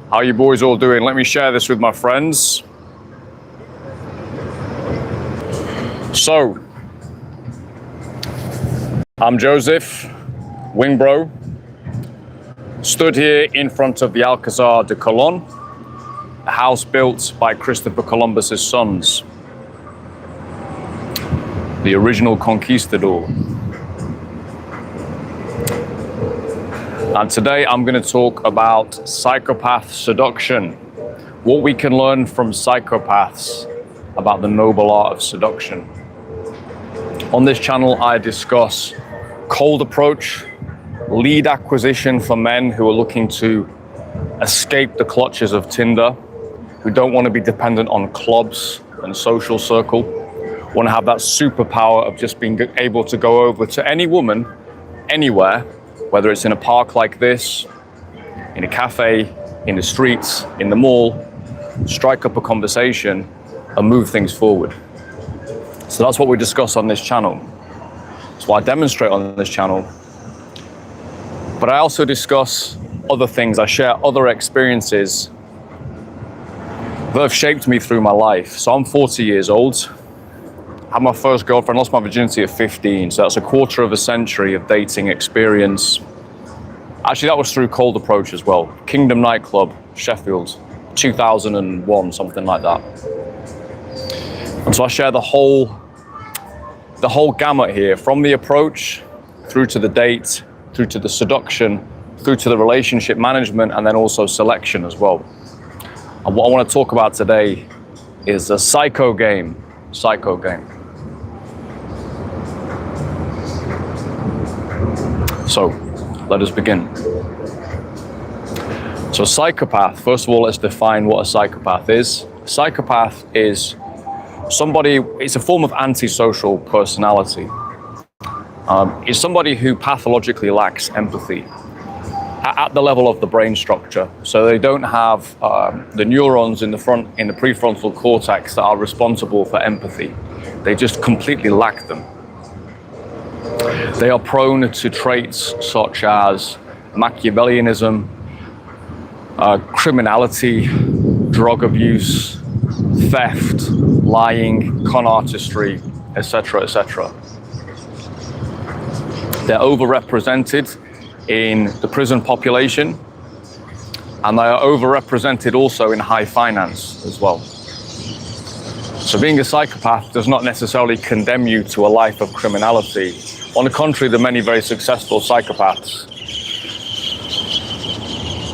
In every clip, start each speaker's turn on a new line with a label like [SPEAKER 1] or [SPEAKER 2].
[SPEAKER 1] How you boys all doing? Let me share this with my friends. So, I'm Joseph, wing bro. Stood here in front of the Alcazar de Colón, a house built by Christopher Columbus's sons, the original conquistador. And today I'm going to talk about psychopath seduction, what we can learn from psychopaths about the noble art of seduction. On this channel, I discuss cold approach, lead acquisition for men who are looking to escape the clutches of Tinder, who don't want to be dependent on clubs and social circle, want to have that superpower of just being able to go over to any woman, anywhere, whether it's in a park like this, in a cafe, in the streets, in the mall, strike up a conversation and move things forward. So that's what we discuss on this channel. That's what I demonstrate on this channel. But I also discuss other things. I share other experiences that have shaped me through my life. So I'm 40 years old. Had my first girlfriend, lost my virginity at 15. So that's a quarter of a century of dating experience. Actually, that was through cold approach as well. Kingdom nightclub, Sheffield, 2001, something like that. And so I share the whole gamut here, from the approach through to the date, through to the seduction, through to the relationship management, and then also selection as well. And what I want to talk about today is a psycho game. Psycho game. So, let us begin. So, psychopath, first of all, let's define what a psychopath is. A psychopath is somebody, it's a form of antisocial personality. It's somebody who pathologically lacks empathy at the level of the brain structure. So they don't have the neurons in the prefrontal cortex that are responsible for empathy. They just completely lack them. They are prone to traits such as Machiavellianism, criminality, drug abuse, theft, lying, con artistry, etc., etc. They're overrepresented in the prison population, and they are overrepresented also in high finance as well. So being a psychopath does not necessarily condemn you to a life of criminality. On the contrary, there are many very successful psychopaths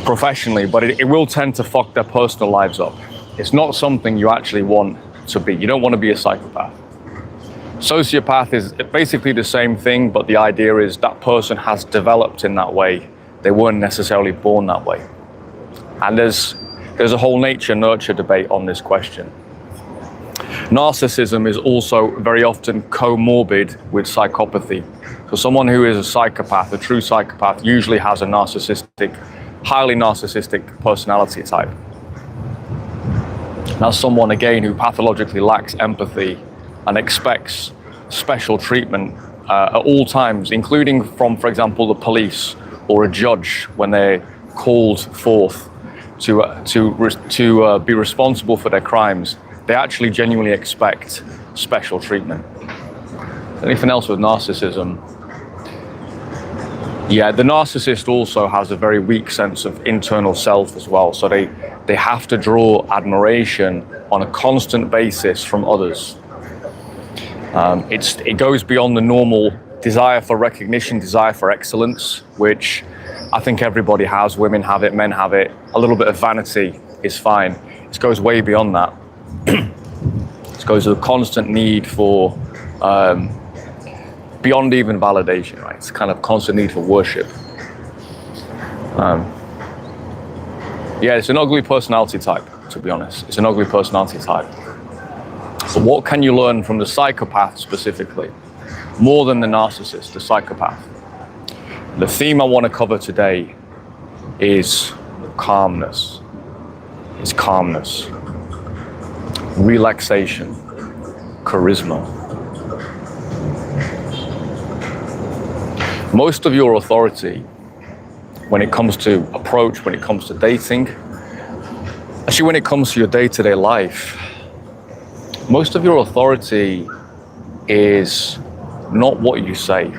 [SPEAKER 1] professionally, but it will tend to fuck their personal lives up. It's not something you actually want to be. You don't want to be a psychopath. Sociopath is basically the same thing, but the idea is that person has developed in that way. They weren't necessarily born that way. And there's a whole nature-nurture debate on this question. Narcissism is also very often comorbid with psychopathy. So someone who is a psychopath, a true psychopath, usually has a highly narcissistic personality type. That's someone, again, who pathologically lacks empathy and expects special treatment at all times, including from, for example, the police or a judge when they're called forth to be responsible for their crimes. They actually genuinely expect special treatment. Anything else with narcissism? Yeah, the narcissist also has a very weak sense of internal self as well. So they have to draw admiration on a constant basis from others. It goes beyond the normal desire for recognition, desire for excellence, which I think everybody has. Women have it, men have it. A little bit of vanity is fine. It goes way beyond that. It goes to a constant need for, beyond even validation, right? It's kind of constant need for worship. Yeah, it's an ugly personality type, to be honest. It's an ugly personality type. But what can you learn from the psychopath specifically? More than the narcissist, the psychopath. The theme I want to cover today is calmness. It's calmness, relaxation, charisma. Most of your authority when it comes to approach, when it comes to dating, Actually, when it comes to your day-to-day life, most of your authority is not what you say.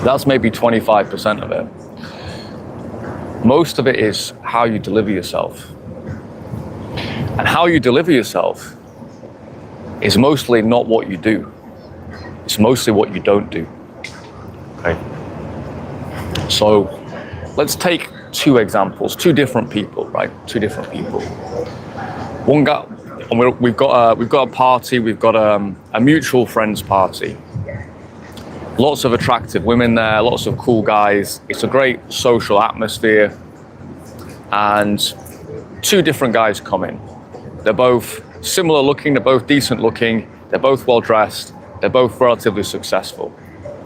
[SPEAKER 1] That's maybe 25% of it. Most of it is how you deliver yourself. And how you deliver yourself is mostly not what you do. It's mostly what you don't do. Okay? So let's take two examples, two different people, right? Two different people. One guy, and we've got a party, we've got a mutual friends party. Lots of attractive women there, lots of cool guys. It's a great social atmosphere. And two different guys come in. They're both similar looking, they're both decent looking, they're both well dressed, they're both relatively successful.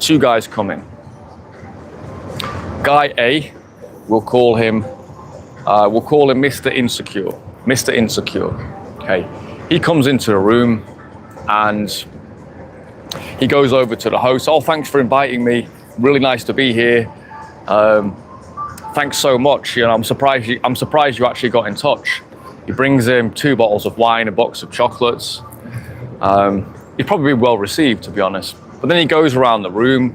[SPEAKER 1] Two guys come in. Guy A, we'll call him Mr. Insecure. Mr. Insecure. Okay. He comes into the room and he goes over to the host. Oh, thanks for inviting me. Really nice to be here. Thanks so much. You know, I'm surprised you actually got in touch. He brings him 2 bottles of wine, a box of chocolates. He's probably well received, to be honest. But then he goes around the room,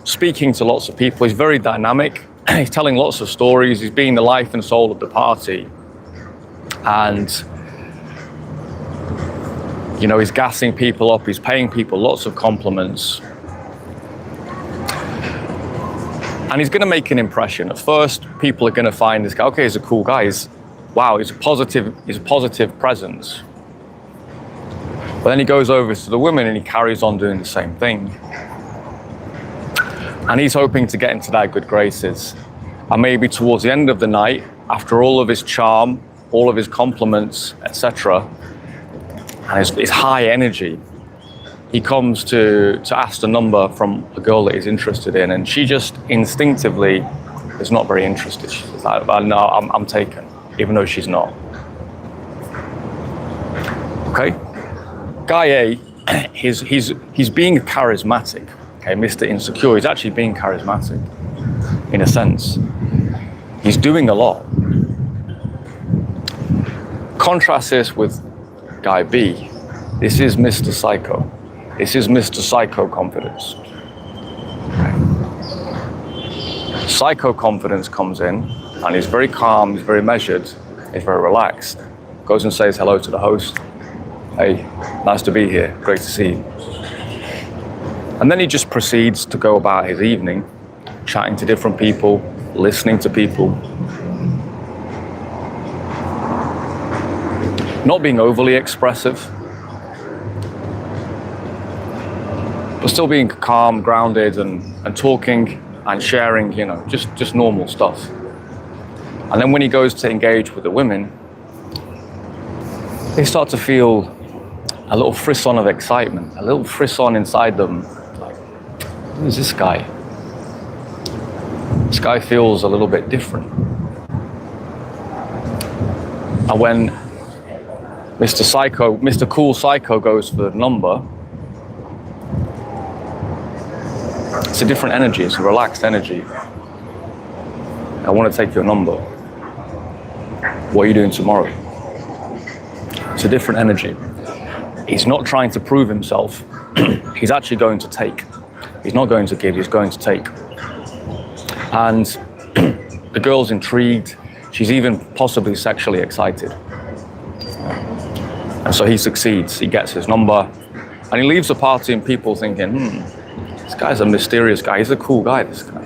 [SPEAKER 1] speaking to lots of people. He's very dynamic. He's telling lots of stories. He's being the life and soul of the party. And, you know, he's gassing people up. He's paying people lots of compliments. And he's going to make an impression. At first, people are going to find this guy, okay, he's a cool guy. He's a positive presence. But then he goes over to the women and he carries on doing the same thing. And he's hoping to get into their good graces. And maybe towards the end of the night, after all of his charm, all of his compliments, etc., and his high energy, he comes to ask the number from a girl that he's interested in, and she just instinctively is not very interested. She's like, no, I'm taken, even though she's not. Okay? Guy A, he's being charismatic. Okay, Mr. Insecure, he's actually being charismatic, in a sense. He's doing a lot. Contrast this with Guy B. This is Mr. Psycho. This is Mr. Psycho confidence. Okay. Psycho confidence comes in, and he's very calm, he's very measured, he's very relaxed. Goes and says hello to the host. Hey, nice to be here, great to see you. And then he just proceeds to go about his evening, chatting to different people, listening to people. Not being overly expressive, but still being calm, grounded, and talking and sharing, you know, just normal stuff. And then when he goes to engage with the women, they start to feel a little frisson of excitement, a little frisson inside them. Like, who is this guy? This guy feels a little bit different. And when Mr. Cool Psycho goes for the number, it's a different energy, it's a relaxed energy. I want to take your number. What are you doing tomorrow? It's a different energy. He's not trying to prove himself. He's actually going to take. He's not going to give, he's going to take. And the girl's intrigued. She's even possibly sexually excited. And so he succeeds. He gets his number. And he leaves the party and people thinking, this guy's a mysterious guy. He's a cool guy, this guy.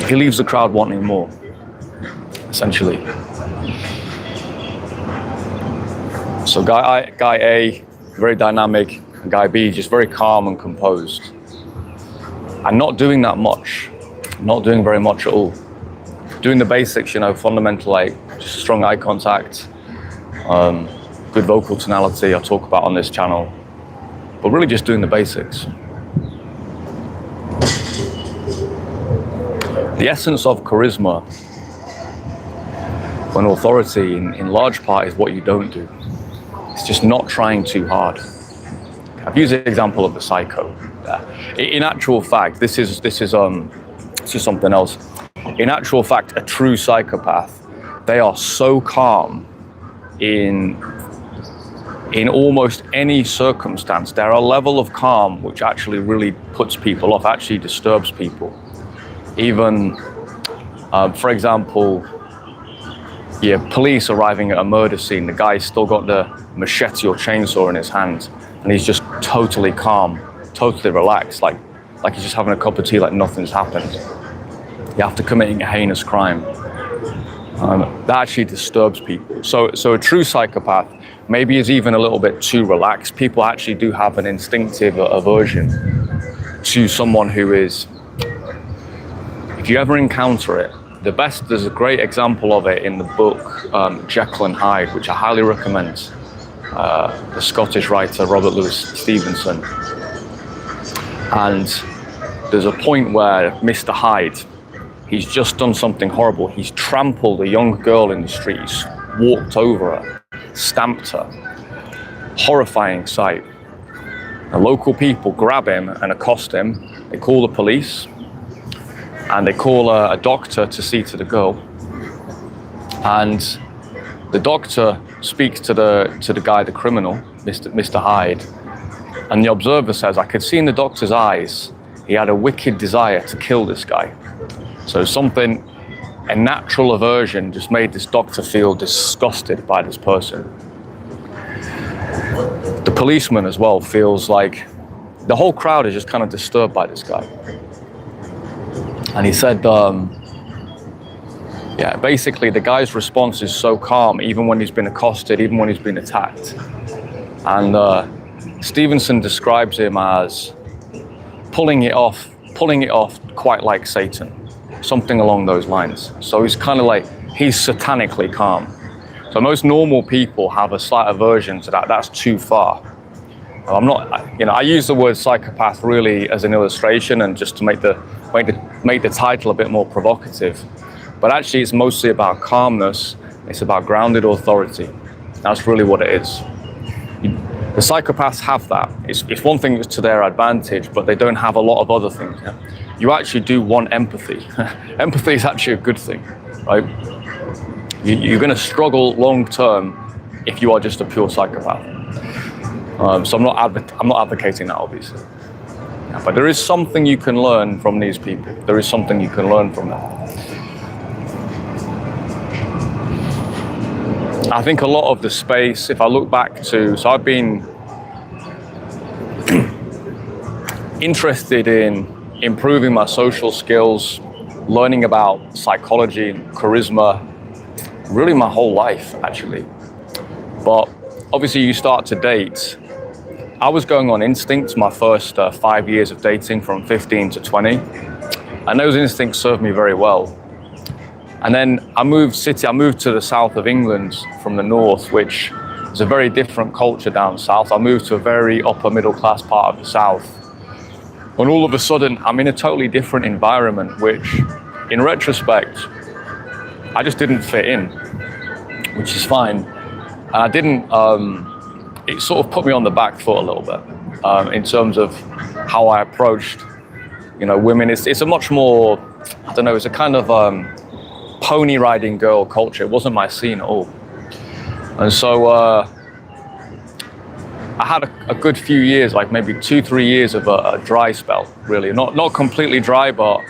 [SPEAKER 1] He leaves the crowd wanting more, essentially. So guy A, very dynamic. And guy B, just very calm and composed. And not doing that much. Not doing very much at all. Doing the basics, you know, fundamental, like just strong eye contact, good vocal tonality I talk about on this channel. But really just doing the basics. The essence of charisma, when authority in large part is what you don't do. It's just not trying too hard. I've used the example of the psycho. In actual fact, this is something else. In actual fact, a true psychopath, they are so calm in almost any circumstance. They're a level of calm which actually really puts people off, actually disturbs people. Even, for example, police arriving at a murder scene, the guy's still got the machete or chainsaw in his hand, and he's just totally calm, totally relaxed, like he's just having a cup of tea, like nothing's happened. After committing a heinous crime. That actually disturbs people. So a true psychopath maybe is even a little bit too relaxed. People actually do have an instinctive aversion to someone who is, if you ever encounter it, there's a great example of it in the book Jekyll and Hyde, which I highly recommend. The Scottish writer Robert Louis Stevenson. And there's a point where Mr. Hyde, he's just done something horrible. He's trampled a young girl in the streets, walked over her, stamped her. Horrifying sight. The local people grab him and accost him. They call the police and they call a doctor to see to the girl. And the doctor speaks to the guy, the criminal, Mr. Hyde. And the observer says, I could see in the doctor's eyes, he had a wicked desire to kill this guy. So a natural aversion just made this doctor feel disgusted by this person. The policeman as well feels like the whole crowd is just kind of disturbed by this guy. And he said, basically the guy's response is so calm, even when he's been accosted, even when he's been attacked. And Stevenson describes him as pulling it off quite like Satan. Something along those lines. So he's kind of like, he's satanically calm. So most normal people have a slight aversion to that. That's too far. I use the word psychopath really as an illustration and just to make the title a bit more provocative. But actually it's mostly about calmness. It's about grounded authority. That's really what it is. The psychopaths have that. It's one thing that's to their advantage, but they don't have a lot of other things. Yeah? You actually do want empathy. Empathy is actually a good thing, right? You're going to struggle long term if you are just a pure psychopath. So I'm not advocating that, obviously. Yeah, but there is something you can learn from these people. There is something you can learn from them. I think a lot of the space, if I look back to, so I've been interested in improving my social skills, learning about psychology, charisma, really my whole life, actually. But obviously you start to date. I was going on instinct my first 5 years of dating from 15 to 20. And those instincts served me very well. And then I moved to the south of England from the north, which is a very different culture down south. I moved to a very upper middle class part of the south. And all of a sudden, I'm in a totally different environment, which in retrospect, I just didn't fit in, which is fine. And I didn't, it sort of put me on the back foot a little bit in terms of how I approached, women. It's a much more, I don't know, it's a kind of pony riding girl culture. It wasn't my scene at all. And so I had a good few years, like maybe 2-3 years of a dry spell, really. Not completely dry, but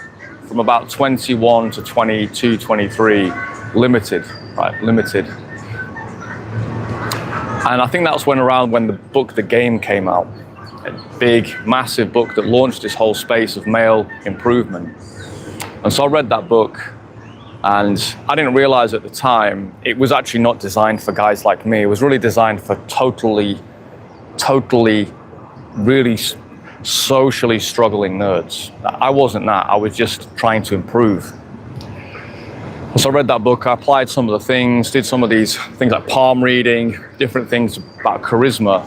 [SPEAKER 1] from about 21 to 22, 23, limited. And I think that's when the book The Game came out. A big, massive book that launched this whole space of male improvement. And so I read that book, and I didn't realize at the time, it was actually not designed for guys like me. It was really designed for totally, really socially struggling nerds. I wasn't that. I was just trying to improve. So I read that book, I applied some of the things, did some of these things like palm reading, different things about charisma.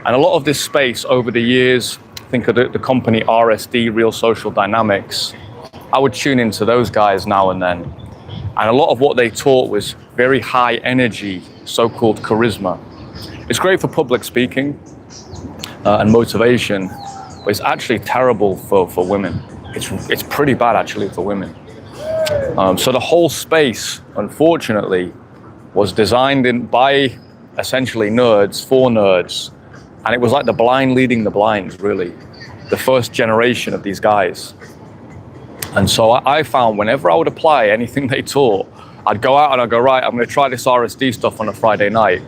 [SPEAKER 1] And a lot of this space over the years, think of the company RSD, Real Social Dynamics, I would tune into those guys now and then. And a lot of what they taught was very high energy, so-called charisma. It's great for public speaking and motivation, but it's actually terrible for women. It's pretty bad actually for women. So the whole space, unfortunately, was designed by essentially nerds for nerds. And it was like the blind leading the blind, really. The first generation of these guys. And so I found whenever I would apply anything they taught, I'd go out and I'd go, right, I'm going to try this RSD stuff on a Friday night.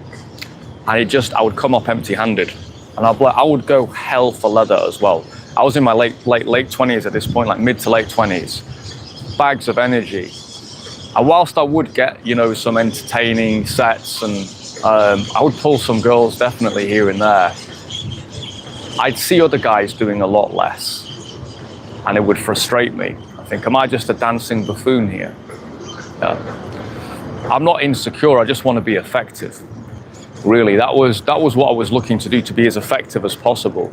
[SPEAKER 1] And I would come up empty-handed. And I would go hell for leather as well. I was in my late 20s at this point, like mid to late 20s. Bags of energy. And whilst I would get, some entertaining sets, and I would pull some girls definitely here and there, I'd see other guys doing a lot less. And it would frustrate me. I think, am I just a dancing buffoon here? I'm not insecure, I just want to be effective. Really, that was what I was looking to do, to be as effective as possible.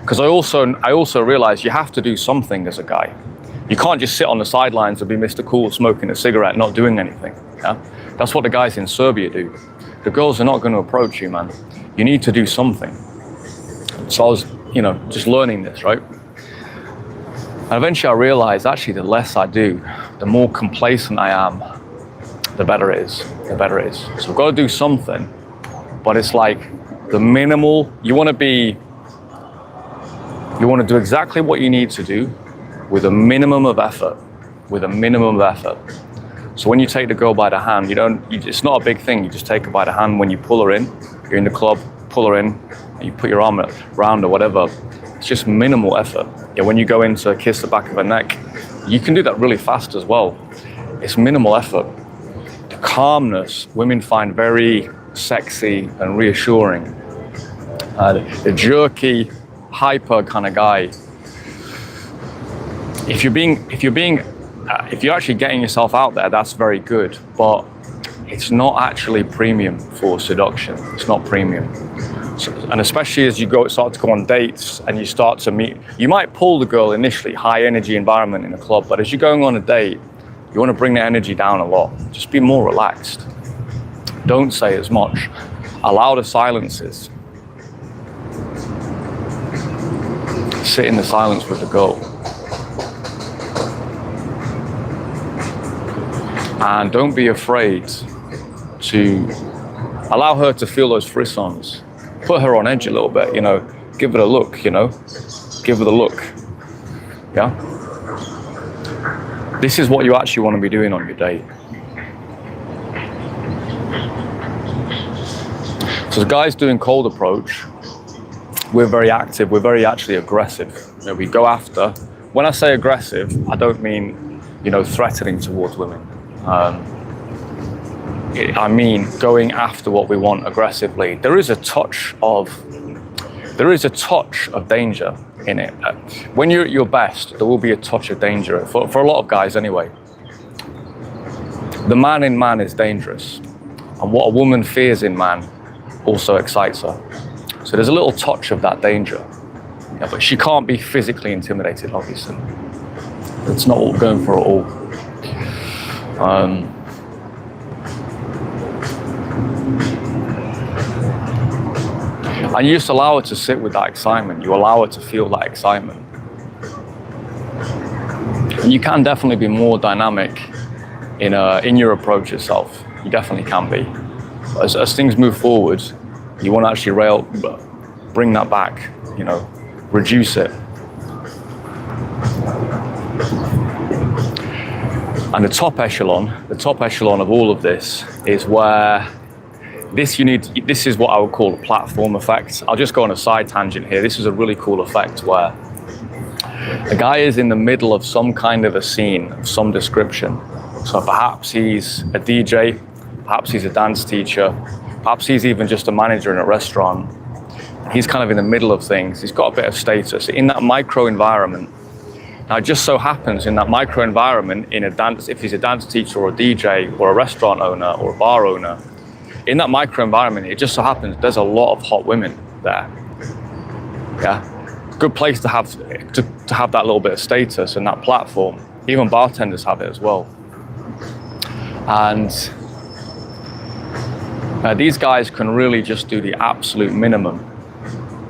[SPEAKER 1] Because I also realized you have to do something as a guy. You can't just sit on the sidelines and be Mr. Cool smoking a cigarette, not doing anything. Yeah? That's what the guys in Serbia do. The girls are not going to approach you, man. You need to do something. So I was, just learning this, right? And eventually I realized, actually, the less I do, the more complacent I am, the better it is. So I've got to do something, but it's like the minimal. You want to do exactly what you need to do with a minimum of effort. So when you take the girl by the hand, it's not a big thing. You just take her by the hand when you pull her in. You're in the club, pull her in, and you put your arm around her, whatever. It's just minimal effort. Yeah, when you go in to kiss the back of her neck, you can do that really fast as well. It's minimal effort. The calmness women find very sexy and reassuring. The jerky, hyper kind of guy. If you're actually getting yourself out there, that's very good, but it's not actually premium for seduction. It's not premium. So, and especially as you start to go on dates and you start to meet, you might pull the girl initially, high energy environment in a club, but as you're going on a date, you want to bring the energy down a lot. Just be more relaxed. Don't say as much. Allow the silences. Sit in the silence with the girl. And don't be afraid to allow her to feel those frissons. Put her on edge a little bit, give it a look, give it a look. Yeah? This is what you actually want to be doing on your date. So the guys doing cold approach, we're very active, we're very actually aggressive. We go after. When I say aggressive, I don't mean, threatening towards women. I mean going after what we want aggressively. There is a touch of danger in it. When you're at your best, there will be a touch of danger for a lot of guys anyway. The man in man is dangerous, and what a woman fears in man also excites her. So there's a little touch of that danger. Yeah, but she can't be physically intimidated, obviously. It's not what we're going for at all. And you just allow her to sit with that excitement. You allow her to feel that excitement. And you can definitely be more dynamic in your approach itself. You definitely can be. As things move forward, you want to actually bring that back, reduce it. And the top echelon of all of this is where this is what I would call a platform effect. I'll just go on a side tangent here. This is a really cool effect where a guy is in the middle of some kind of a scene of some description. So perhaps he's a DJ, perhaps he's a dance teacher, perhaps he's even just a manager in a restaurant. He's kind of in the middle of things. He's got a bit of status in that micro environment. Now, it just so happens in that micro environment, if he's a dance teacher or a DJ or a restaurant owner or a bar owner, in that micro environment, it just so happens there's a lot of hot women there. Yeah, good place to have that little bit of status and that platform. Even bartenders have it as well. And these guys can really just do the absolute minimum,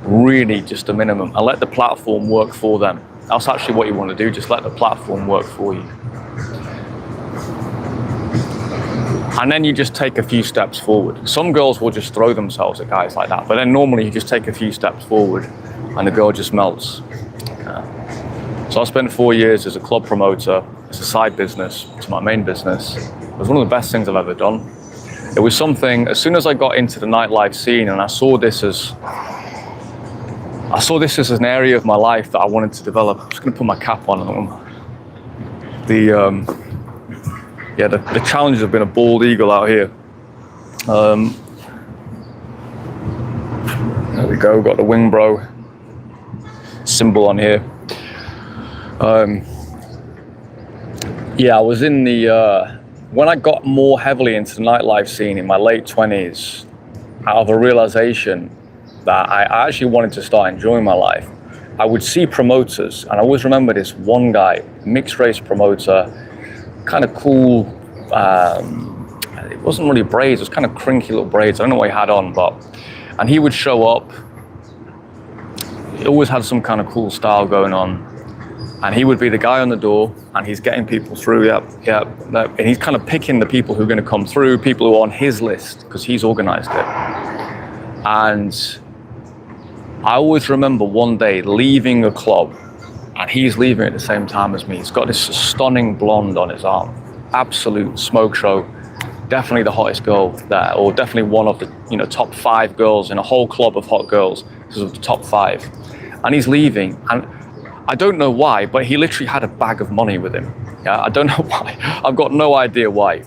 [SPEAKER 1] really just the minimum, and let the platform work for them. That's actually what you want to do, just let the platform work for you. And then you just take a few steps forward. Some girls will just throw themselves at guys like that, but then normally you just take a few steps forward and the girl just melts. So I spent 4 years as a club promoter. It's a side business to my main business. It was one of the best things I've ever done. It was something, as soon as I got into the nightlife scene and I saw this as an area of my life that I wanted to develop. I'm just gonna put my cap on. The challenges have been a bald eagle out here. There we go, got the wing bro symbol on here. I was in the, when I got more heavily into the nightlife scene in my late 20s, out of a realization that I actually wanted to start enjoying my life, I would see promoters, and I always remember this one guy, mixed race promoter, kind of cool, it wasn't really braids, it was kind of crinky little braids, I don't know what he had on, and he would show up, he always had some kind of cool style going on, and he would be the guy on the door, and he's getting people through, and he's kind of picking the people who are going to come through, people who are on his list, because he's organized it. And I always remember one day leaving a club, and he's leaving at the same time as me. He's got this stunning blonde on his arm, absolute smoke show, definitely the hottest girl there, or definitely one of the top 5 girls in a whole club of hot girls. This is the top 5, and he's leaving, and I don't know why, but he literally had a bag of money with him. Yeah, I don't know why. I've got no idea why.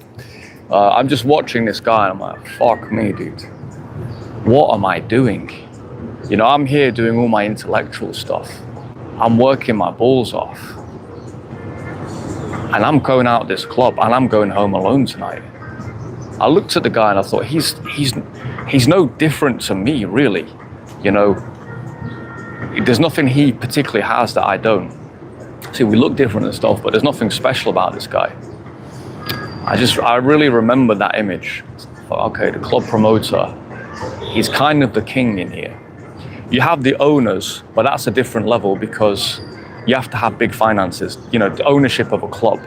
[SPEAKER 1] I'm just watching this guy, and I'm like, fuck me, dude. What am I doing? I'm here doing all my intellectual stuff. I'm working my balls off. And I'm going out this club, and I'm going home alone tonight. I looked at the guy and I thought, he's no different to me, really. There's nothing he particularly has that I don't. See, we look different and stuff, but there's nothing special about this guy. I really remember that image. I thought, okay, the club promoter, he's kind of the king in here. You have the owners, but that's a different level because you have to have big finances. The ownership of a club.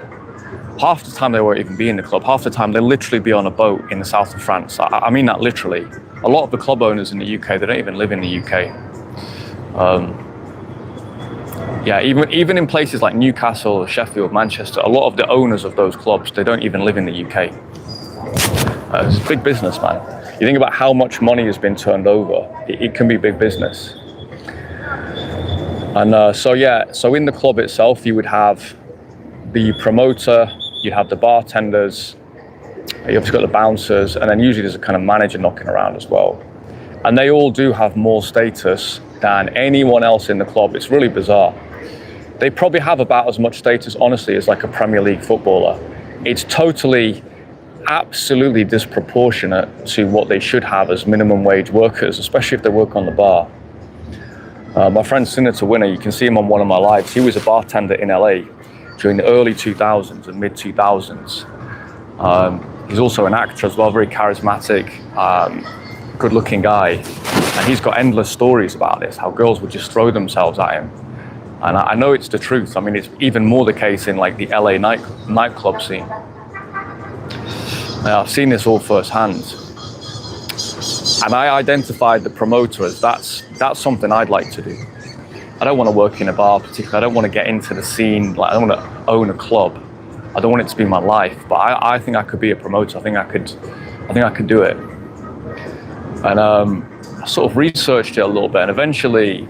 [SPEAKER 1] Half the time they won't even be in the club. Half the time they'll literally be on a boat in the south of France. I mean that literally. A lot of the club owners in the UK, they don't even live in the UK. Even in places like Newcastle, Sheffield, Manchester, a lot of the owners of those clubs, they don't even live in the UK. It's a big business, man. You think about how much money has been turned over, it can be big business. And so in the club itself, you would have the promoter, you'd have the bartenders, you obviously got the bouncers, and then usually there's a kind of manager knocking around as well. And they all do have more status than anyone else in the club. It's really bizarre. They probably have about as much status, honestly, as like a Premier League footballer. It's totally, absolutely disproportionate to what they should have as minimum wage workers, especially if they work on the bar. My friend Senator Winner, you can see him on one of my lives. He was a bartender in LA during the early 2000s and mid 2000s. He's also an actor as well, very charismatic, good looking guy. And he's got endless stories about this, how girls would just throw themselves at him. And I know it's the truth. I mean, it's even more the case in like the LA nightclub scene. Now, I've seen this all firsthand. And I identified the promoter as that's something I'd like to do. I don't want to work in a bar particularly. I don't want to get into the scene. Like, I don't want to own a club. I don't want it to be my life. But I think I could be a promoter. I think I could do it. And I sort of researched it a little bit, and eventually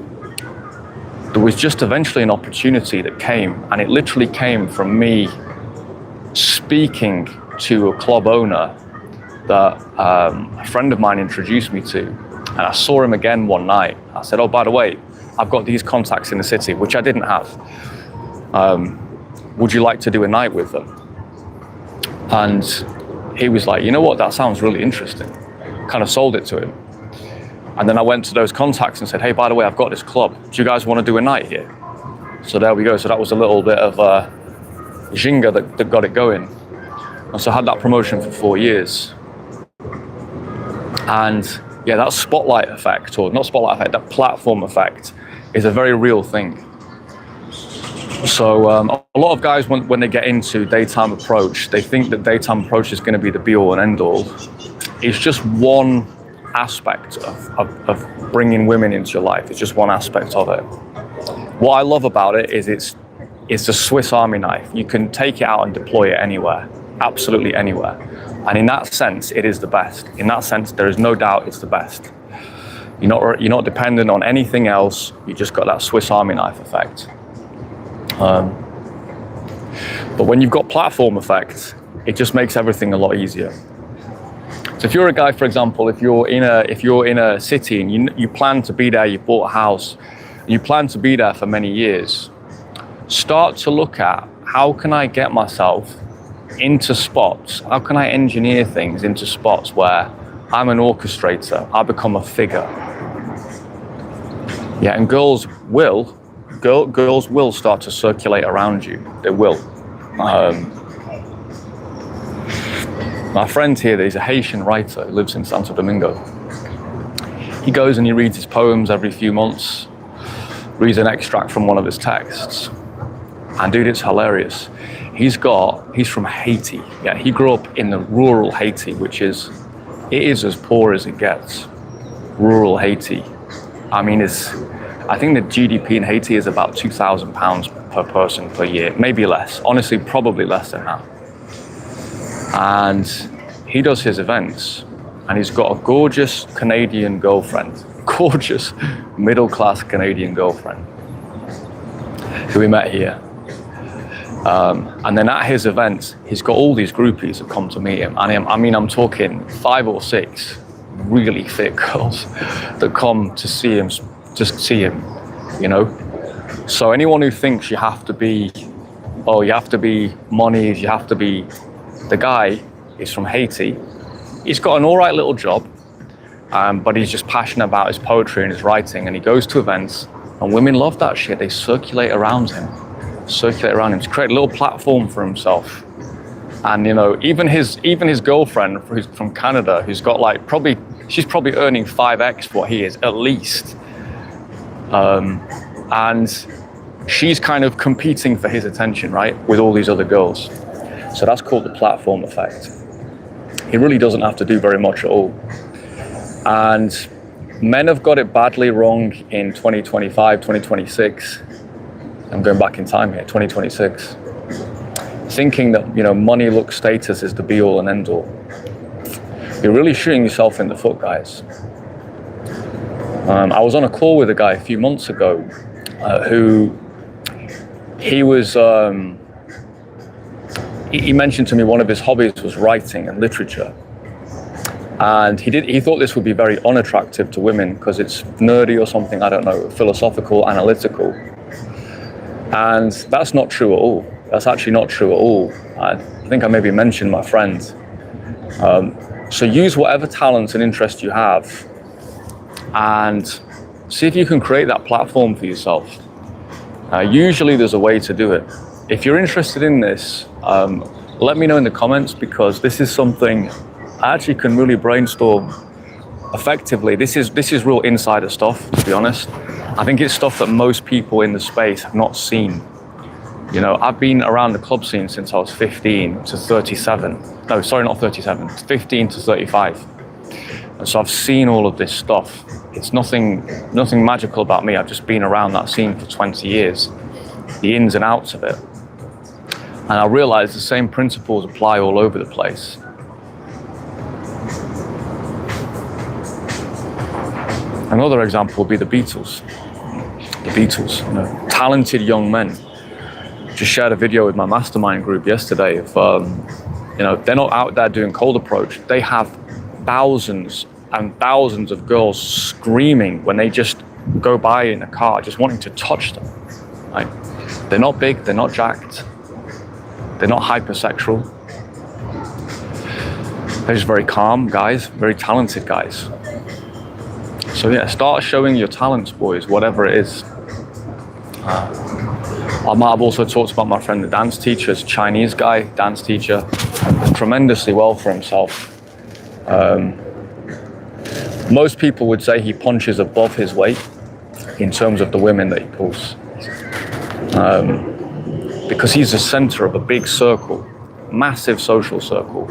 [SPEAKER 1] there was just an opportunity that came, and it literally came from me speaking to a club owner that a friend of mine introduced me to, and I saw him again one night. I said, oh, by the way, I've got these contacts in the city, which I didn't have. Would you like to do a night with them? And he was like, you know what, that sounds really interesting. Kind of sold it to him. And then I went to those contacts and said, hey, by the way, I've got this club. Do you guys want to do a night here? So there we go. So that was a little bit of Zynga that got it going. And so I had that promotion for 4 years. And yeah, that spotlight effect, or not spotlight effect, that platform effect is a very real thing. So a lot of guys, when they get into daytime approach, they think that daytime approach is going to be the be all and end all. It's just one aspect of bringing women into your life. It's just one aspect of it. What I love about it is it's a Swiss Army knife. You can take it out and deploy it anywhere, absolutely anywhere. And in that sense, it is the best. In that sense, there is no doubt it's the best. You're not dependent on anything else. You just got that Swiss Army knife effect. But when you've got platform effect, it just makes everything a lot easier. So if you're a guy, for example, if you're in a city and you plan to be there, you bought a house, and you plan to be there for many years, start to look at how can I get myself into spots? How can I engineer things into spots where I'm an orchestrator, I become a figure? Yeah, and girls will start to circulate around you. They will. My friend here, he's a Haitian writer who lives in Santo Domingo. He goes and he reads his poems every few months, reads an extract from one of his texts. And dude, it's hilarious. He's from Haiti. Yeah, he grew up in the rural Haiti, it is as poor as it gets. Rural Haiti. I mean, I think the GDP in Haiti is about £2,000 per person per year, maybe less. Honestly, probably less than that. And he does his events, and he's got a gorgeous Canadian girlfriend, gorgeous middle-class Canadian girlfriend, who we met here. And then at his events, he's got all these groupies that come to meet him. And I'm talking 5 or 6 really fit girls that come to see him, just see him, you know? So anyone who thinks you have to be monies, you have to be, the guy is from Haiti. He's got an all right little job, but he's just passionate about his poetry and his writing, and he goes to events, and women love that shit. They circulate around him to create a little platform for himself. And you know, even his girlfriend, who's from Canada, who's got she's probably earning 5x what he is at least, and she's kind of competing for his attention, right, with all these other girls. So that's called the platform effect. He really doesn't have to do very much at all. And men have got it badly wrong in 2025, 2026. I'm going back in time here, 2026. Thinking that, you know, money, look, status is the be all and end all. You're really shooting yourself in the foot, guys. I was on a call with a guy a few months ago who he mentioned to me one of his hobbies was writing and literature. And he thought this would be very unattractive to women because it's nerdy or something, I don't know, philosophical, analytical. And that's not true at all. That's actually not true at all. I think I maybe mentioned my friend. So use whatever talents and interests you have and see if you can create that platform for yourself. Usually there's a way to do it. If you're interested in this, let me know in the comments, because this is something I actually can really brainstorm effectively. This is real insider stuff, to be honest. I think it's stuff that most people in the space have not seen. You know, I've been around the club scene since I was 15 to 37. No, sorry, not 37, 15 to 35. And so I've seen all of this stuff. It's nothing magical about me. I've just been around that scene for 20 years, the ins and outs of it. And I realized the same principles apply all over the place. Another example would be the Beatles. The Beatles, you know, talented young men. Just shared a video with my mastermind group yesterday of, you know, they're not out there doing cold approach. They have thousands and thousands of girls screaming when they just go by in a car, just wanting to touch them. Right? They're not big, they're not jacked, they're not hypersexual. They're just very calm guys, very talented guys. So yeah, start showing your talents, boys, whatever it is. I might have also talked about my friend, the dance teacher, a Chinese guy, dance teacher, does tremendously well for himself. Most people would say he punches above his weight in terms of the women that he pulls. because he's the center of a big circle, massive social circle,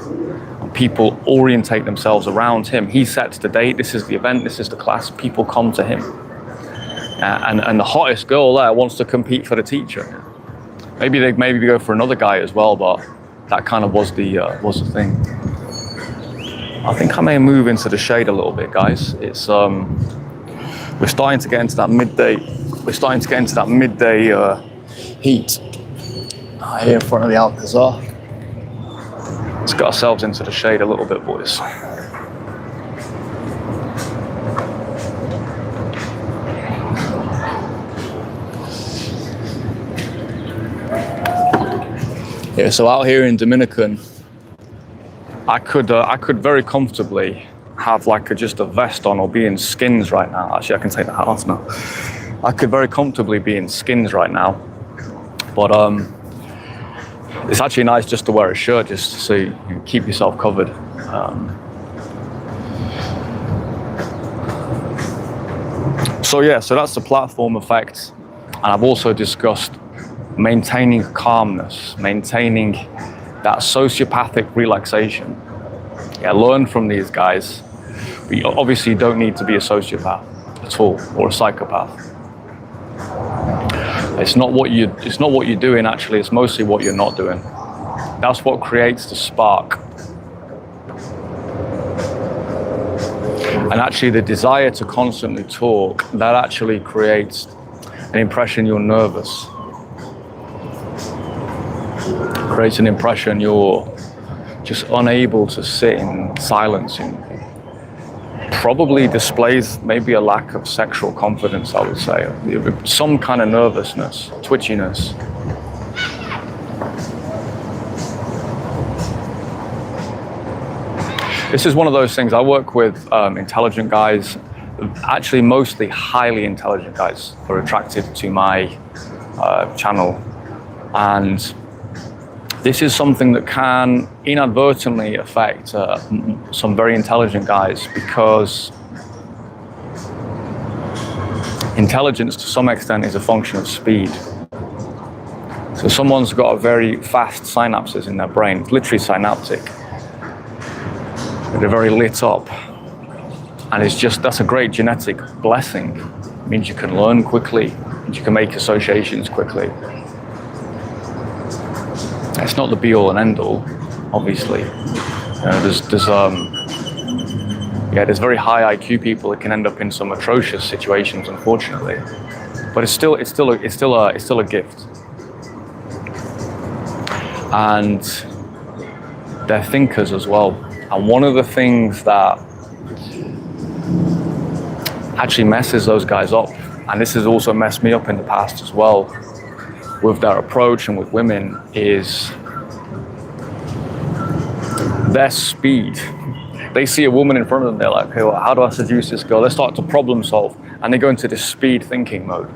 [SPEAKER 1] and people orientate themselves around him. He sets the date, this is the event, this is the class, people come to him. And the hottest girl there wants to compete for the teacher. Maybe they go for another guy as well, but that kind of was the thing. I think I may move into the shade a little bit, guys. It's we're starting to get into that midday. We're starting to get into that midday heat here in front of the Alcazar. Let's get ourselves into the shade a little bit, boys. Yeah, so out here in Dominican, I could very comfortably have like just a vest on or be in skins right now. Actually, I can take the hat off now. I could very comfortably be in skins right now, but it's actually nice just to wear a shirt just so you can keep yourself covered. So yeah, so that's the platform effect, and I've also discussed maintaining calmness, maintaining that sociopathic relaxation. Yeah, learn from these guys. But you obviously don't need to be a sociopath at all, or a psychopath. It's not what you're doing, actually, it's mostly what you're not doing. That's what creates the spark. And actually the desire to constantly talk, that actually creates an impression you're nervous. Creates an impression you're just unable to sit in silence. Probably displays maybe a lack of sexual confidence, I would say. Some kind of nervousness, twitchiness. This is one of those things. I work with intelligent guys, actually mostly highly intelligent guys who are attracted to my channel. And this is something that can inadvertently affect some very intelligent guys, because intelligence to some extent is a function of speed. So someone's got a very fast synapses in their brain, it's literally synaptic. They're very lit up. And that's a great genetic blessing. It means you can learn quickly, and you can make associations quickly. It's not the be-all and end-all, obviously. There's very high IQ people that can end up in some atrocious situations, unfortunately. But it's still a gift. And they're thinkers as well. And one of the things that actually messes those guys up, and this has also messed me up in the past as well, with their approach and with women, is their speed. They see a woman in front of them, they're like, okay, well, how do I seduce this girl? They start to problem solve, and they go into this speed thinking mode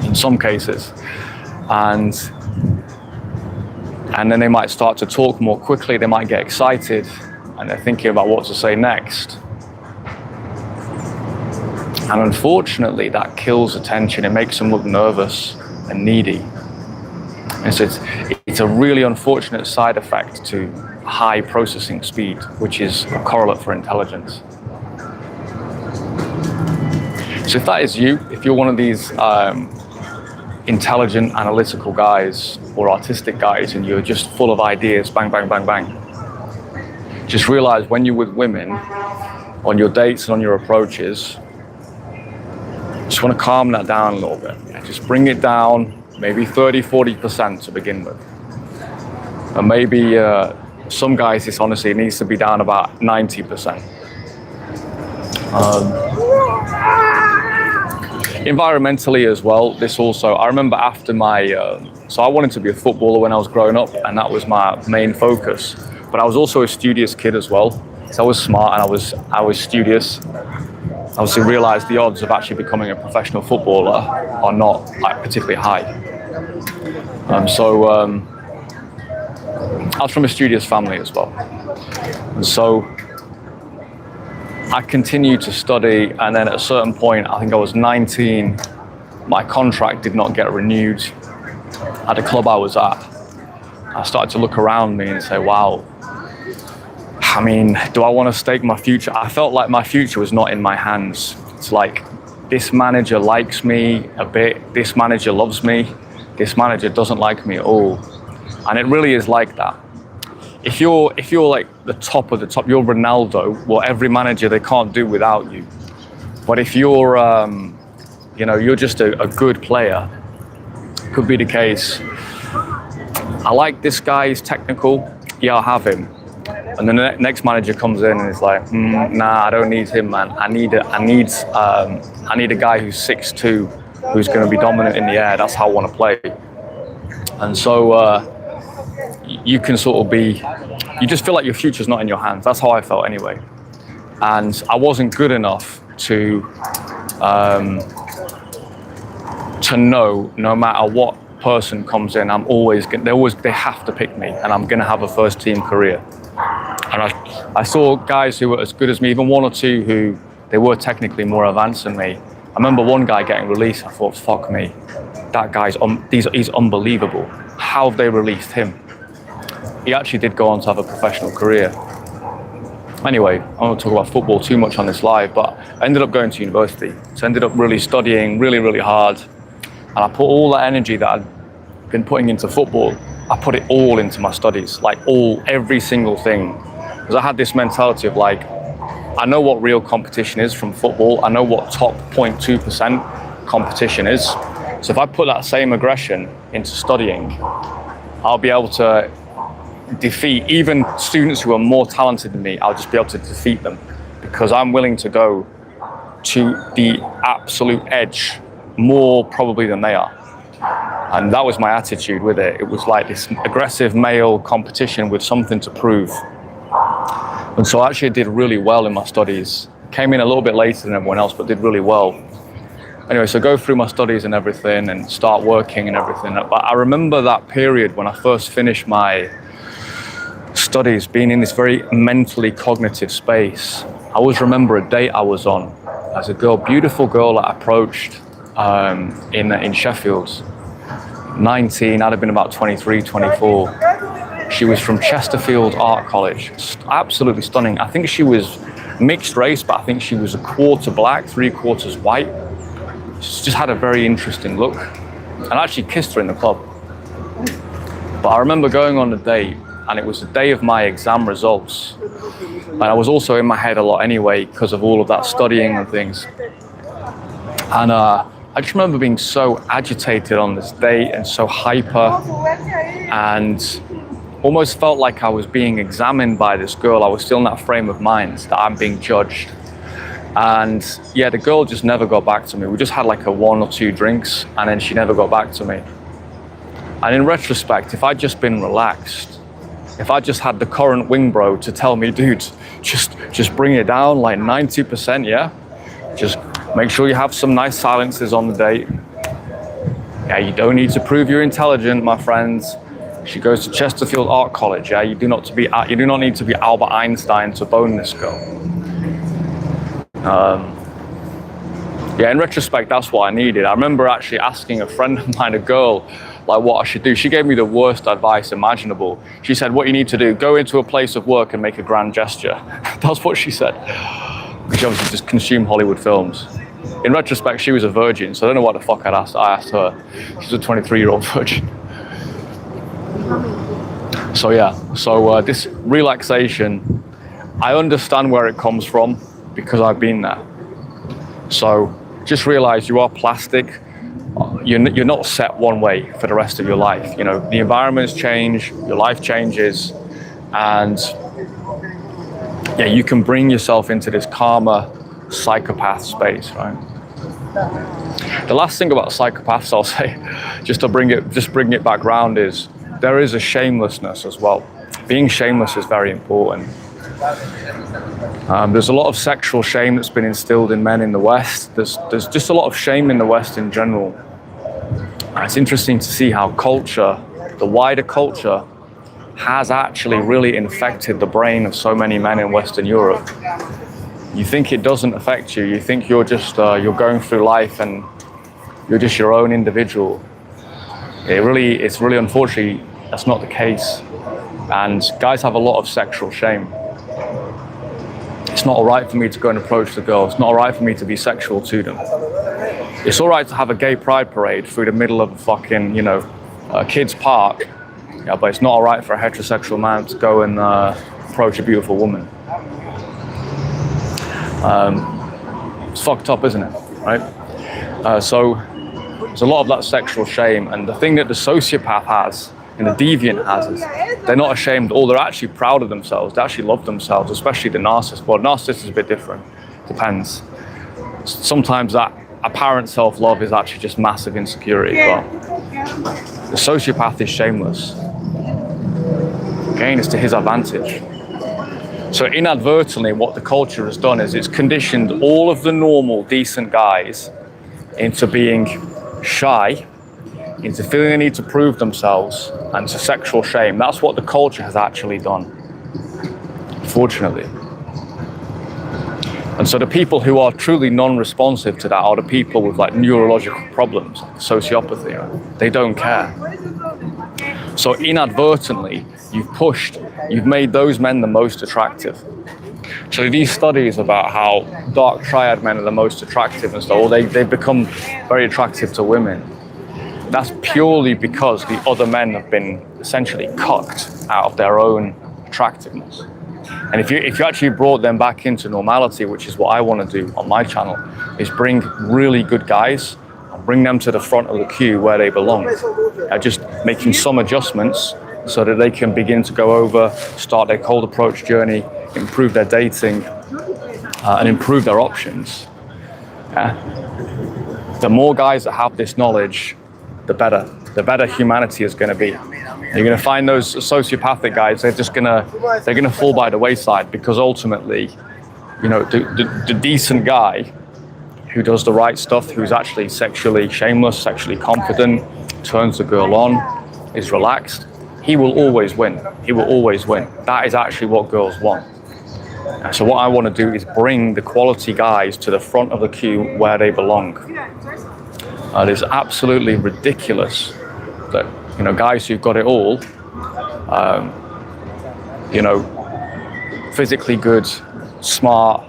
[SPEAKER 1] in some cases. And then they might start to talk more quickly, they might get excited, and they're thinking about what to say next. And unfortunately, that kills attention. It makes them look nervous and needy. And so it's a really unfortunate side effect to high processing speed, which is a correlate for intelligence. So if that is you, if you're one of these intelligent, analytical guys or artistic guys, and you're just full of ideas, bang, bang, bang, bang, just realize when you're with women, on your dates and on your approaches, just want to calm that down a little bit. Just bring it down, maybe 30-40% to begin with. And maybe some guys, this honestly needs to be down about 90%. Environmentally as well, this also, I remember after my, so I wanted to be a footballer when I was growing up, and that was my main focus. But I was also a studious kid as well. So I was smart and I was studious. I obviously realized the odds of actually becoming a professional footballer are not particularly high. I was from a studious family as well. And so I continued to study, and then at a certain point, I think I was 19, my contract did not get renewed. at the club I was at, I started to look around me and say, wow, I mean, do I want to stake my future? I felt like my future was not in my hands. It's like, this manager likes me a bit, this manager loves me, this manager doesn't like me at all. And it really is like that. If you're like the top of the top, you're Ronaldo, well, every manager, they can't do without you. But if you're, you're just a good player, could be the case. I like this guy, he's technical, yeah, I'll have him. And then the next manager comes in and is like, nah, I don't need him, man. I need a guy who's 6'2", who's going to be dominant in the air. That's how I want to play. And so you can sort of you just feel like your future's not in your hands. That's how I felt anyway. And I wasn't good enough to know, no matter what person comes in, they have to pick me, and I'm going to have a first team career. And I saw guys who were as good as me, even one or two who they were technically more advanced than me. I remember one guy getting released. I thought, fuck me, that guy's he's unbelievable. How have they released him? He actually did go on to have a professional career. Anyway, I don't want to talk about football too much on this live, but I ended up going to university. So I ended up really studying really, really hard. And I put all that energy that I'd been putting into football, I put it all into my studies, like every single thing. Because I had this mentality of like, I know what real competition is from football. I know what top 0.2% competition is. So if I put that same aggression into studying, I'll be able to defeat even students who are more talented than me. I'll just be able to defeat them because I'm willing to go to the absolute edge more probably than they are. And that was my attitude with it. It was like this aggressive male competition with something to prove. And so I actually did really well in my studies. Came in a little bit later than everyone else, but did really well. Anyway, so go through my studies and everything and start working and everything. But I remember that period when I first finished my studies, being in this very mentally cognitive space. I always remember a date I was on. There's a girl, beautiful girl that I approached in Sheffield. 19, I'd have been about 23, 24. She was from Chesterfield Art College. Absolutely stunning. I think she was mixed race, but I think she was a quarter black, 3/4 white. She just had a very interesting look. And I actually kissed her in the club. But I remember going on a date, and it was the day of my exam results. And I was also in my head a lot anyway, because of all of that studying and things. And I just remember being so agitated on this date and so hyper, and almost felt like I was being examined by this girl. I was still in that frame of mind that I'm being judged. And yeah, the girl just never got back to me. We just had like a 1 or 2 drinks, and then she never got back to me. And in retrospect, if I'd just been relaxed, if I just had the current wing bro to tell me, dude, just bring it down like 90%, yeah? Just make sure you have some nice silences on the date. Yeah, you don't need to prove you're intelligent, my friends. She goes to Chesterfield Art College, yeah? You do not need to be Albert Einstein to bone this girl. Yeah, in retrospect, that's what I needed. I remember actually asking a friend of mine, a girl, like what I should do. She gave me the worst advice imaginable. She said, what you need to do, go into a place of work and make a grand gesture. That's what she said. She obviously just consumed Hollywood films. In retrospect, she was a virgin, so I don't know what the fuck I asked her. She's a 23-year-old virgin. So yeah, this relaxation, I understand where it comes from because I've been there. So just realize you are plastic. You're not set one way for the rest of your life. You know, the environments change, your life changes, and yeah, you can bring yourself into this calmer psychopath space, right? The last thing about psychopaths I'll say, just to bring it back round, is there is a shamelessness as well. Being shameless is very important. There's a lot of sexual shame that's been instilled in men in the West. There's just a lot of shame in the West in general. And it's interesting to see how culture, the wider culture, has actually really infected the brain of so many men in Western Europe. You think it doesn't affect you. You think you're just you're going through life and you're just your own individual. It's really unfortunately that's not the case. And guys have a lot of sexual shame. It's not all right for me to go and approach the girl. It's not all right for me to be sexual to them. It's all right to have a gay pride parade through the middle of a fucking, a kid's park. Yeah, but it's not all right for a heterosexual man to go and approach a beautiful woman. It's fucked up, isn't it? Right? So there's a lot of that sexual shame, and the thing that the sociopath has and the deviant has is they're not ashamed, or they're actually proud of themselves. They actually love themselves, especially the narcissist. Well, narcissist is a bit different. Depends. Sometimes that apparent self-love is actually just massive insecurity, but the sociopath is shameless. Again, it's to his advantage. So inadvertently, what the culture has done is it's conditioned all of the normal, decent guys into being shy, into feeling the need to prove themselves, and to sexual shame. That's what the culture has actually done, fortunately. And so the people who are truly non-responsive to that are the people with like neurological problems, like sociopathy. Right? They don't care. So inadvertently, you've made those men the most attractive. So these studies about how dark triad men are the most attractive and stuff, or they've become very attractive to women, that's purely because the other men have been essentially cucked out of their own attractiveness. And if you actually brought them back into normality, which is what I want to do on my channel, is bring really good guys and bring them to the front of the queue where they belong. Just making some adjustments so that they can begin to go over, start their cold approach journey, improve their dating, and improve their options. The more guys that have this knowledge, the better humanity is going to be. You're going to find those sociopathic guys, they're going to fall by the wayside, because ultimately, the decent guy who does the right stuff, who's actually sexually shameless, sexually confident, turns the girl on, is relaxed, he will always win. He will always win. That is actually what girls want. So what I want to do is bring the quality guys to the front of the queue where they belong. It is absolutely ridiculous that, guys who've got it all, physically good, smart,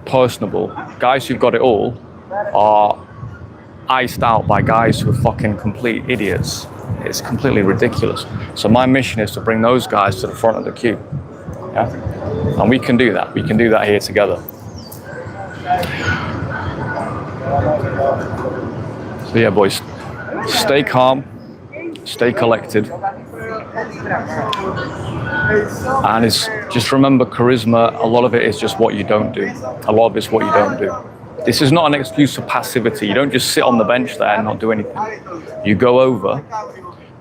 [SPEAKER 1] personable, guys who've got it all are iced out by guys who are fucking complete idiots. It's completely ridiculous. So my mission is to bring those guys to the front of the queue. Yeah? And we can do that. We can do that here together. So yeah, boys, stay calm, stay collected, and just remember, charisma, a lot of it is just what you don't do. A lot of it's what you don't do. This is not an excuse for passivity. You don't just sit on the bench there and not do anything. You go over,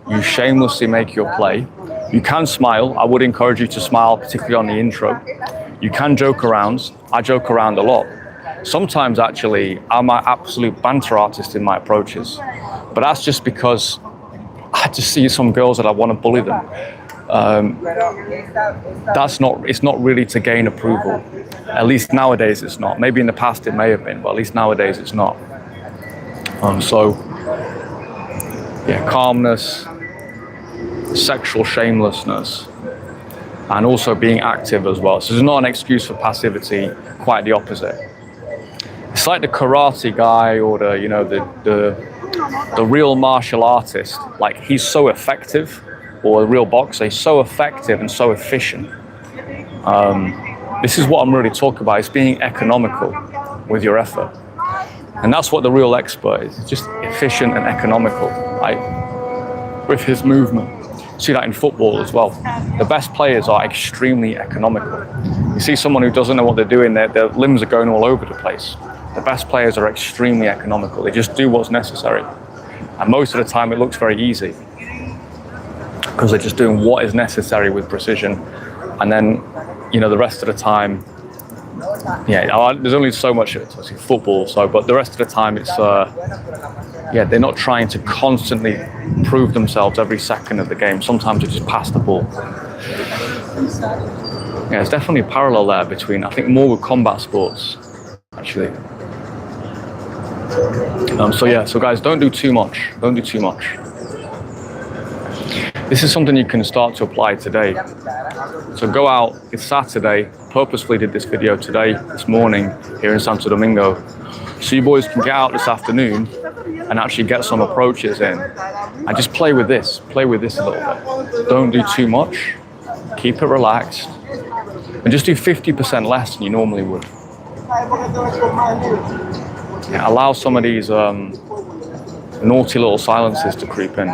[SPEAKER 1] you shamelessly make your play. You can smile. I would encourage you to smile, particularly on the intro. You can joke around. I joke around a lot. Sometimes, actually, I'm an absolute banter artist in my approaches. But that's just because I just see some girls that I want to bully them. It's not really to gain approval. At least nowadays it's not. Maybe in the past it may have been, but at least nowadays it's not. Calmness, sexual shamelessness, and also being active as well. So it's not an excuse for passivity, quite the opposite. It's like the karate guy or the real martial artist. Like, he's so effective, or a real boxer, he's so effective and so efficient. This is what I'm really talking about, is being economical with your effort. And that's what the real expert is, just efficient and economical, right? With his movement. See that in football as well. The best players are extremely economical. You see someone who doesn't know what they're doing, their limbs are going all over the place. The best players are extremely economical. They just do what's necessary. And most of the time it looks very easy, because they're just doing what is necessary with precision. And then, the rest of the time, there's only so much of it, obviously football, but the rest of the time it's, they're not trying to constantly prove themselves every second of the game. Sometimes they just pass the ball. Yeah, there's definitely a parallel there between, I think, more with combat sports, actually. So guys, don't do too much. Don't do too much. This is something you can start to apply today. So go out, it's Saturday, purposefully did this video today, this morning, here in Santo Domingo. So you boys can get out this afternoon and actually get some approaches in. And just play with this a little bit. Don't do too much, keep it relaxed, and just do 50% less than you normally would. Yeah, allow some of these naughty little silences to creep in.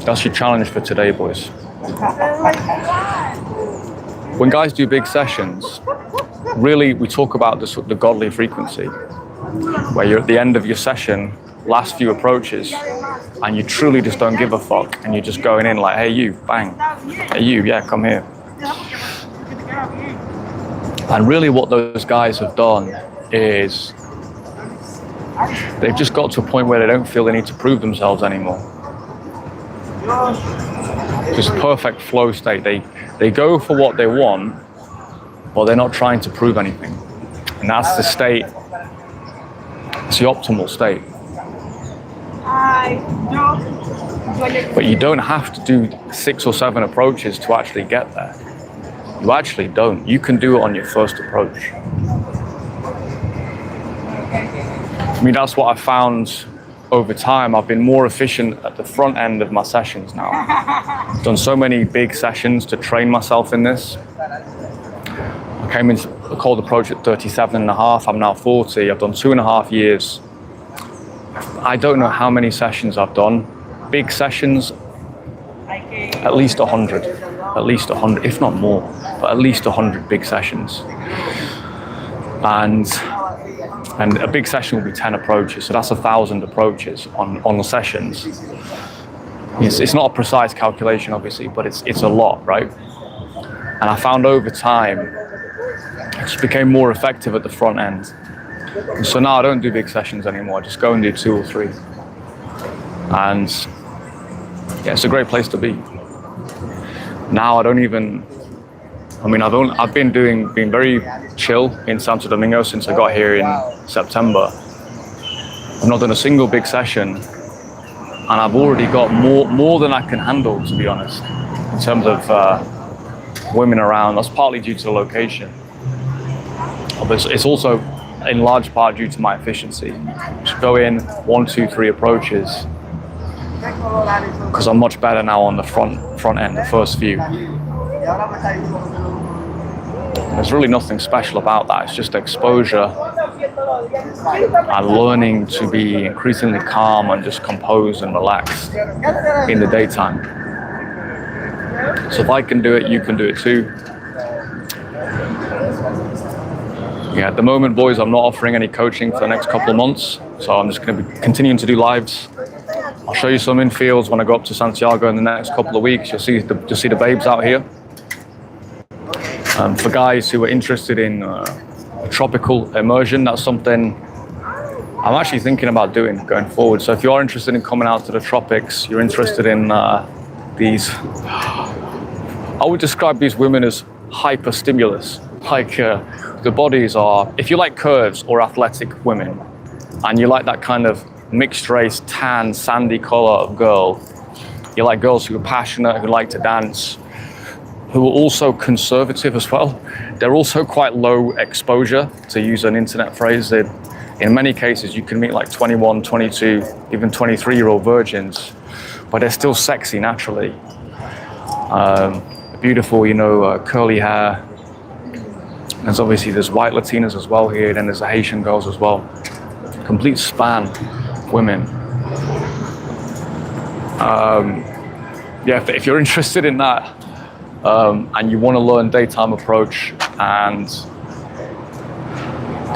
[SPEAKER 1] That's your challenge for today, boys. When guys do big sessions, really we talk about the godly frequency, where you're at the end of your session, last few approaches, and you truly just don't give a fuck, and you're just going in like, hey you, bang, hey you, yeah, come here. And really what those guys have done is they've just got to a point where they don't feel they need to prove themselves anymore. Just perfect flow state. They go for what they want, but they're not trying to prove anything. And that's the state, it's the optimal state. But you don't have to do 6 or 7 approaches to actually get there. You actually don't. You can do it on your first approach. I mean, that's what I found over time. I've been more efficient at the front end of my sessions now. I've done so many big sessions to train myself in this. I came into the cold approach at 37 and a half. I'm now 40. I've done 2.5 years. I don't know how many sessions I've done. Big sessions, at least 100. At least 100, if not more, but at least 100 big sessions. And a big session will be 10 approaches, so that's 1,000 approaches on the sessions. It's not a precise calculation, obviously, but it's a lot, right? And I found over time, I just became more effective at the front end. And so now I don't do big sessions anymore. I just go and do 2 or 3. And yeah, it's a great place to be. Now I don't even, I mean, I've been being very chill in Santo Domingo since I got here in September. I've not done a single big session, and I've already got more than I can handle, to be honest, in terms of women around. That's partly due to the location. But it's also in large part due to my efficiency. Just go in 1, 2, 3 approaches, because I'm much better now on the front end, the first few. There's really nothing special about that. It's just exposure and learning to be increasingly calm and just composed and relaxed in the daytime. So if I can do it, you can do it too. Yeah, at the moment, boys, I'm not offering any coaching for the next couple of months. So I'm just going to be continuing to do lives. I'll show you some infields when I go up to Santiago in the next couple of weeks. You'll see the babes out here. For guys who are interested in tropical immersion, that's something I'm actually thinking about doing going forward. So if you are interested in coming out to the tropics, you're interested in these, I would describe these women as hyper stimulus. Like the bodies are, if you like curves or athletic women, and you like that kind of mixed race, tan, sandy color of girl, you like girls who are passionate, who like to dance, who are also conservative as well. They're also quite low exposure, to use an internet phrase. In many cases, you can meet like 21, 22, even 23-year-old virgins, but they're still sexy naturally. Beautiful, curly hair. There's white Latinas as well here, then there's the Haitian girls as well. Complete span of women. If you're interested in that, and you want to learn daytime approach and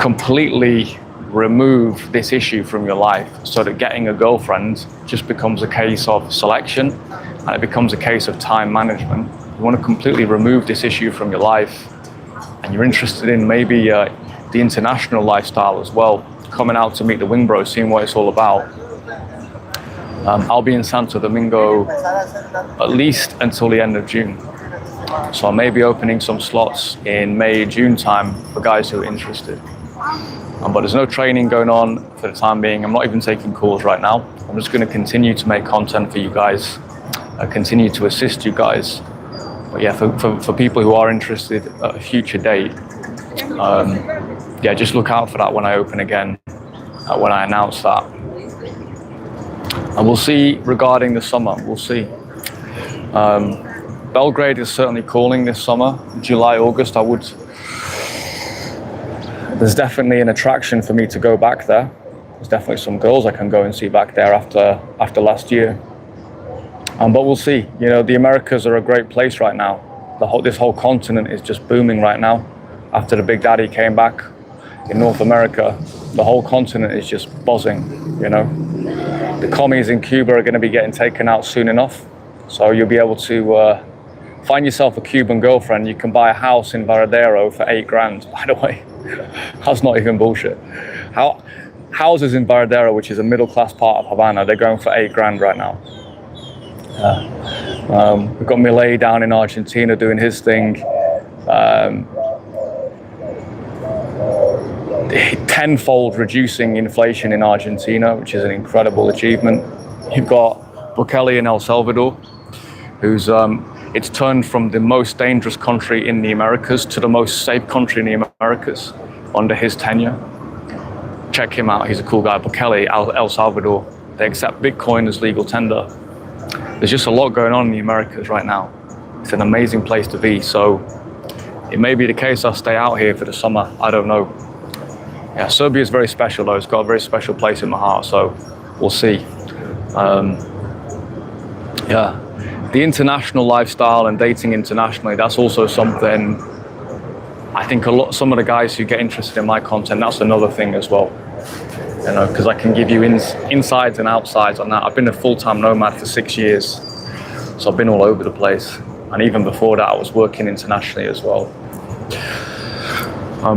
[SPEAKER 1] completely remove this issue from your life, so that getting a girlfriend just becomes a case of selection and it becomes a case of time management. You want to completely remove this issue from your life, and you're interested in maybe the international lifestyle as well, coming out to meet the Wing Bros, seeing what it's all about. I'll be in Santo Domingo at least until the end of June. So I may be opening some slots in May, June time for guys who are interested. But there's no training going on for the time being. I'm not even taking calls right now. I'm just going to continue to make content for you guys continue to assist you guys. But yeah, for people who are interested at a future date, yeah, just look out for that when I open again, when I announce that. And we'll see regarding the summer, we'll see. Belgrade is certainly calling this summer, July, August. There's definitely an attraction for me to go back there. There's definitely some girls I can go and see back there after last year. But we'll see. You know, the Americas are a great place right now. This whole continent is just booming right now. After the Big Daddy came back in North America, the whole continent is just buzzing, you know. The commies in Cuba are going to be getting taken out soon enough. So you'll be able to find yourself a Cuban girlfriend. You can buy a house in Varadero for $8 grand, by the way. That's not even bullshit. Houses in Varadero, which is a middle-class part of Havana, they're going for $8 grand right now. We've got Milei down in Argentina doing his thing. Tenfold reducing inflation in Argentina, which is an incredible achievement. You've got Bukele in El Salvador, who's it's turned from the most dangerous country in the Americas to the most safe country in the Americas under his tenure. Check him out, he's a cool guy. Bukele, El Salvador, they accept Bitcoin as legal tender. There's just a lot going on in the Americas right now. It's an amazing place to be, so it may be the case I'll stay out here for the summer, I don't know. Yeah, Serbia is very special though, it's got a very special place in my heart, so we'll see. Yeah, the international lifestyle and dating internationally, that's also something I think some of the guys who get interested in my content, that's another thing as well. You know, because I can give you insides and outsides on that. I've been a full-time nomad for 6 years, so I've been all over the place. And even before that, I was working internationally as well.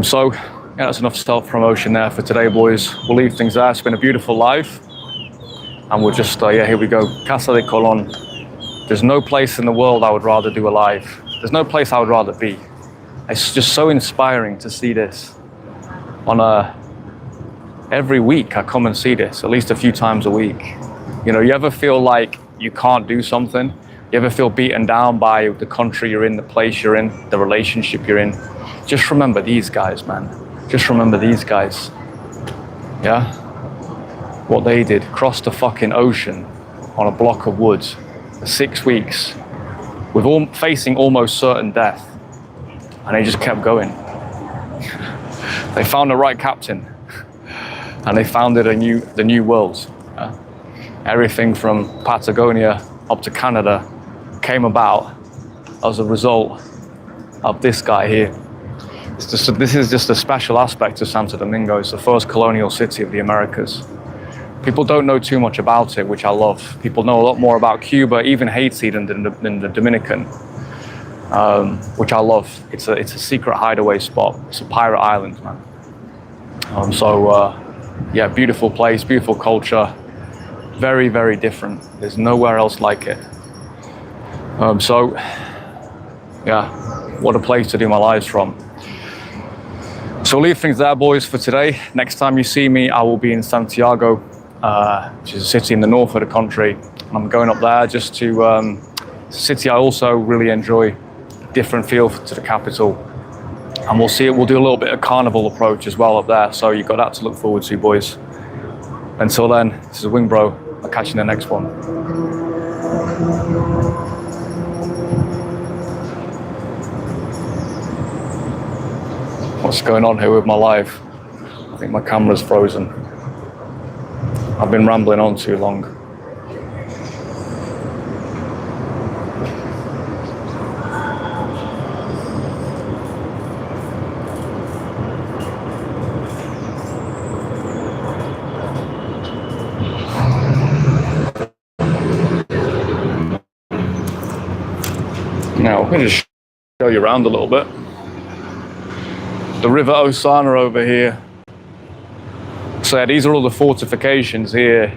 [SPEAKER 1] So, yeah, that's enough self-promotion there for today, boys. We'll leave things there. It's been a beautiful live. And we'll just, yeah, here we go. Casa de Colón. There's no place in the world I would rather do a live. There's no place I would rather be. It's just so inspiring to see this every week I come and see this, at least a few times a week. You know, you ever feel like you can't do something? You ever feel beaten down by the country you're in, the place you're in, the relationship you're in? Just remember these guys, man. Just remember these guys. Yeah? What they did, crossed the fucking ocean on a block of wood for 6 weeks with facing almost certain death. And they just kept going. They found the right captain. And they founded the new world. Everything from Patagonia up to Canada came about as a result of this guy here. This is just a special aspect of Santo Domingo. It's the first colonial city of the Americas. People don't know too much about it, which I love. People know a lot more about Cuba, even Haiti, than the Dominican, which I love. It's a secret hideaway spot. It's a pirate island, man. Yeah, beautiful place, beautiful culture, very, very different. There's nowhere else like it. So, yeah, what a place to do my lives from. So we'll leave things there, boys, for today. Next time you see me, I will be in Santiago, which is a city in the north of the country. And I'm going up there just to, it's a city I also really enjoy, different feel to the capital. And we'll see it. We'll do a little bit of carnival approach as well up there. So you've got that to look forward to, boys. Until then, this is Wing Bro. I'll catch you in the next one. What's going on here with my live? I think my camera's frozen. I've been rambling on too long. Now, I'm going to just show you around a little bit. The River Osana over here. So yeah, these are all the fortifications here.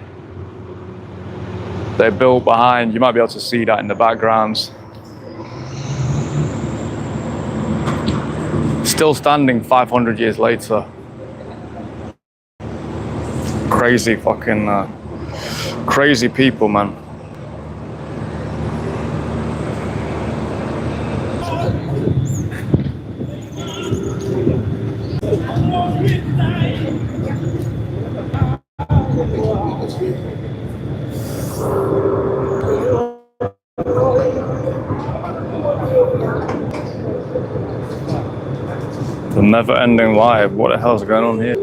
[SPEAKER 1] They're built behind, you might be able to see that in the backgrounds. Still standing 500 years later. Crazy fucking, crazy people, man. Never ending live. What the hell's going on here?